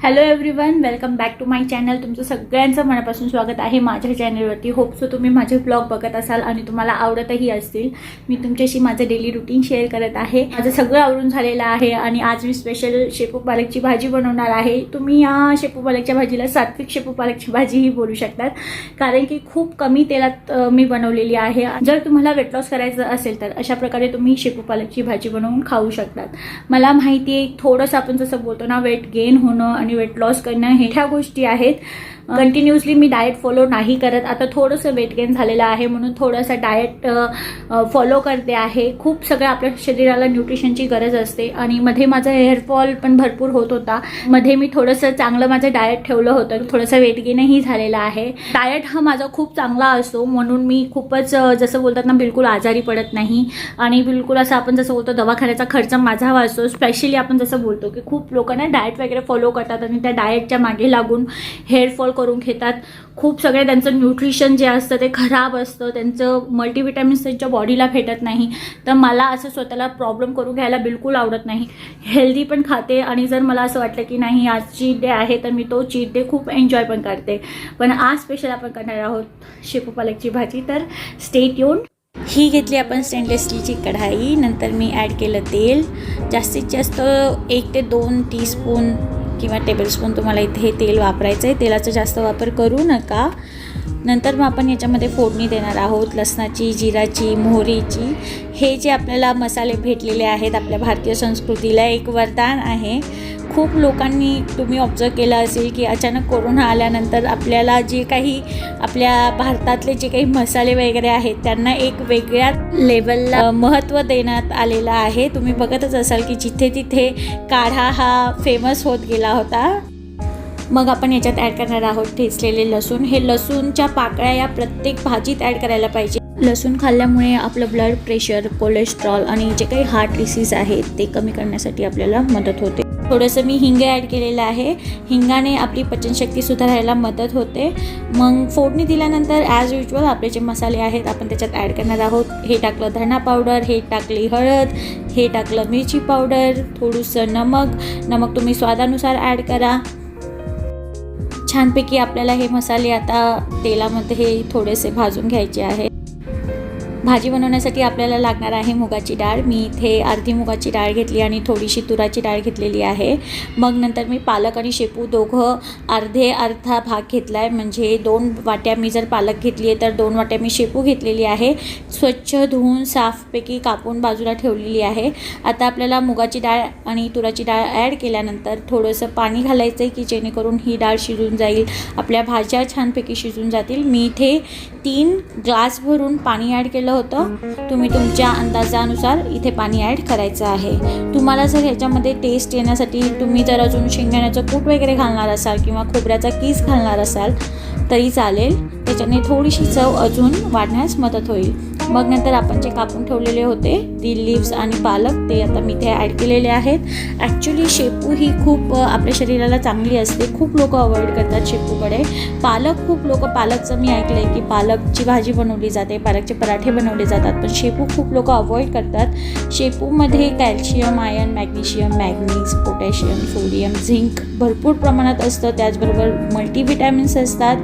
Hello everyone, welcome back to my channel. तुमचं सगळ्यांचं मनापासून स्वागत आहे माझ्या चॅनलवरती. होप सो तुम्ही माझे ब्लॉग बघत असाल आणि तुम्हाला आवडतही असतील. मी तुमच्याशी माझं डेली रुटीन शेअर करत आहे. माझं सगळं आवरून झालेलं आहे आणि आज मी स्पेशल शेपू पालकची भाजी बनवणार आहे. तुम्ही या शेपू पालकच्या भाजीला सात्विक शेपू पालकची भाजीही बोलू शकतात, कारण की खूप कमी तेलात मी बनवलेली आहे. जर तुम्हाला वेट लॉस करायचं असेल तर अशा प्रकारे तुम्ही शेपू पालकची भाजी बनवून खाऊ शकतात. मला माहिती आहे थोडंसं आपण जसं बोलतो ना, वेट गेन होणं आणि वेट लॉस करणं हे ह्या गोष्टी आहेत. कंटिन्युअसली मी डाएट फॉलो नाही करत. आता थोडंसं वेट गेन झालेलं आहे म्हणून थोडंसं डाएट फॉलो करते आहे. खूप सगळं आपल्या शरीराला न्यूट्रिशनची गरज असते आणि मध्ये माझा हेअरफॉल पण भरपूर होत होता. मध्ये मी थोडंसं चांगलं माझं डाएट ठेवलं होतं, थोडंसं वेट गेनही झालेलं आहे. डाएट हा माझा खूप चांगला असतो म्हणून मी खूपच जसं बोलतात ना, बिलकुल आजारी पडत नाही आणि बिलकुल असं आपण जसं बोलतो दवाखान्याचा खर्च माझा वाचतो. स्पेशली आपण जसं बोलतो की खूप लोकांना डाएट वगैरे फॉलो करतात आणि त्या डाएटच्या मागे लागून हेअरफॉल करून घेतात. खूप सगळे त्यांचं न्यूट्रिशन जे असतं ते खराब असतं, त्यांचं मल्टीविटॅमिन्स त्यांच्या बॉडीला भेटत नाही. तर मला असं स्वतःला प्रॉब्लेम करून घ्यायला बिलकुल आवडत नाही. हेल्दी पण खाते आणि जर मला असं वाटलं की नाही आज चीट डे आहे तर मी तो चीट डे खूप एन्जॉय पण करते. पण आज स्पेशल आपण करणार आहोत शेपू पालकची भाजी, तर स्टे ट्यून. ही घेतली आपण स्टेनलेस स्टीलची कढाई. नंतर मी ॲड केलं तेल. जास्तीत जास्त 1 ते 2 टीस्पून किंवा टेबलस्पून तुम्हाला इथे तेल वापरायचं आहे. तेलाचा जास्त वापर करू नका. नंतर मग आपण याच्यामध्ये फोडणी देणार आहोत लसणाची, जिराची, मोहरीची. हे जे आपल्याला मसाले भेटलेले आहेत आपल्या भारतीय संस्कृतीला एक वरदान आहे. खूप लोकांनी तुम्ही ऑब्झर्व केलं असेल की अचानक कोरोना आल्यानंतर आपल्याला जे काही आपल्या भारतातले जे काही मसाले वगैरे आहेत त्यांना एक वेगळ्या लेवलला महत्त्व देण्यात आलेलं आहे. तुम्ही बघतच असाल की जिथे तिथे काढा हा फेमस होत गेला होता. मग आपण याच्यात ॲड करणार आहोत ठेचलेले लसूण. हे लसूणच्या पाकळ्या या प्रत्येक भाजीत ॲड करायला पाहिजे. लसूण खाल्ल्यामुळे आपलं ब्लड प्रेशर, कोलेस्ट्रॉल आणि जे काही हार्ट डिसीज आहेत ते कमी करण्यासाठी आपल्याला मदत होते. थोडंसं मी हिंग ॲड केलेलं आहे. हिंगाने आपली पचनशक्ती सुधारायला मदत होते. मग फोडणी दिल्यानंतर ॲज युजल आपले जे मसाले आहेत आपण त्याच्यात ॲड करणार आहोत. हे टाकलं धणा पावडर, हे टाकली हळद, हे टाकलं मिरची पावडर, थोडंसं नमक तुम्ही स्वादानुसार ॲड करा. छानपैकी आपल्याला हे मसाले आता तेलामध्ये हे थोडेसे भाजून घ्यायचे आहे. भाजी बनवण्यासाठी आपल्याला लागणार आहे मुगाची डाळ. मी इथे अर्धी मुगाची डाळ घेतली आणि थोडीशी तुराची डाळ घेतलेली आहे. मग नंतर मी पालक आणि शेपू दोघं अर्धा भाग घेतला आहे. म्हणजे 2 वाट्या मी जर पालक घेतली आहे तर 2 वाट्या मी शेपू घेतलेली आहे. स्वच्छ धुवून साफपैकी कापून बाजूला ठेवलेली आहे. आता आपल्याला मुगाची डाळ आणि तुराची डाळ ॲड केल्यानंतर थोडंसं पाणी घालायचं आहे की जेणेकरून ही डाळ शिजून जाईल, आपल्या भाज्या छानपैकी शिजून जातील. मी इथे 3 ग्लास भरून पाणी ॲड केलं होतं. तुम्ही तुमच्या अंदाजानुसार इथे पाणी ॲड करायचं आहे. तुम्हाला जर ह्याच्यामध्ये टेस्ट येण्यासाठी तुम्ही जर अजून शेंगदाण्याचं कूट वगैरे घालणार असाल किंवा खोबऱ्याचा कीस घालणार असाल तरी चालेल. त्याच्याने थोडीशी चव अजून वाढण्यास मदत होईल. मग नंतर आपण जे कापून ठेवलेले होते ती लीव्स आणि पालक ते आता मी इथे ॲड केलेले आहेत. ॲक्च्युली शेपू ही खूप आपल्या शरीराला चांगली असते. खूप लोक अवॉइड करतात शेपूकडे. पालकचं मी ऐकलं आहे की पालकची भाजी बनवली जाते, पालकचे पराठे बनवले जातात, पण शेपू खूप लोक अवॉइड करतात. शेपूमध्ये calcium, iron, magnesium, manganese, potassium, sodium, zinc भरपूर प्रमाणात असतं. त्याचबरोबर मल्टीविटॅमिन्स असतात,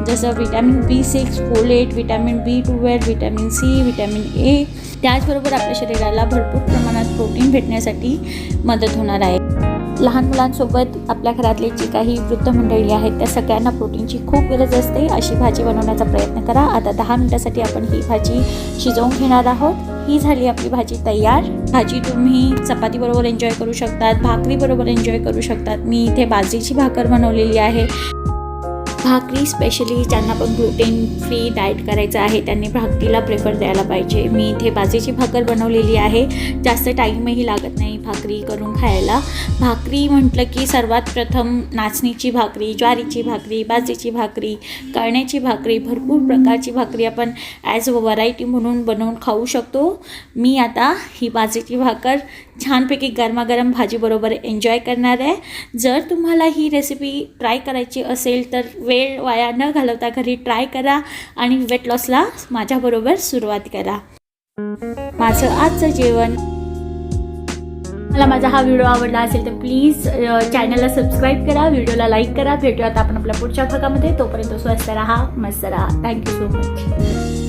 जसं vitamin B6, folate, vitamin B12, vitamin C, vitamin A. त्याचबरोबर आपल्या शरीराला भरपूर प्रमाणात प्रोटीन भेटण्यासाठी मदत होणार आहे. लहान मुलांसोबत आपल्या घरातले जी काही वृद्ध मंडळी आहेत त्या सगळ्यांना प्रोटीनची खूप गरज असते. अशी भाजी बनवण्याचा प्रयत्न करा. आता 10 मिनिटासाठी आपण ही भाजी शिजवून घेणार आहोत. ही झाली आपली भाजी तयार. भाजी तुम्ही चपातीबरोबर एन्जॉय करू शकतात, भाकरीबरोबर एन्जॉय करू शकतात. मी इथे बाजरीची भाकर बनवलेली आहे. भाकरी स्पेशली ज्यांना पण ग्लुटेन फ्री डाएट करायचं आहे त्यांनी भाकरीला प्रेफर द्यायला पाहिजे. मी इथे बाजरीची भाकर बनवलेली आहे. जास्त टाईमही लागत नाही भाकरी करून खायला. भाकरी म्हटलं की सर्वात प्रथम नाचणीची भाकरी, ज्वारीची भाकरी, बाजरीची भाकरी, कळण्याची भाकरी, भरपूर प्रकारची भाकरी आपण ॲज अ व्हरायटी म्हणून बनवून खाऊ शकतो. मी आता ही बाजरीची भाकर छानपैकी गरमागरम भाजीबरोबर एन्जॉय करणार आहे. जर तुम्हाला ही रेसिपी ट्राय करायची असेल तर वेळ वाया न घालवता घरी ट्राय करा आणि वेट लॉसला माझ्याबरोबर सुरुवात करा. माझं आजचं जेवण मला माझा हा व्हिडिओ आवडला असेल तर प्लीज चॅनलला सबस्क्राईब करा, व्हिडिओला लाईक करा. भेटूयात आपण आपल्या पुढच्या भागामध्ये. तोपर्यंत स्वस्त राहा, मस्त राहा. Thank you so much.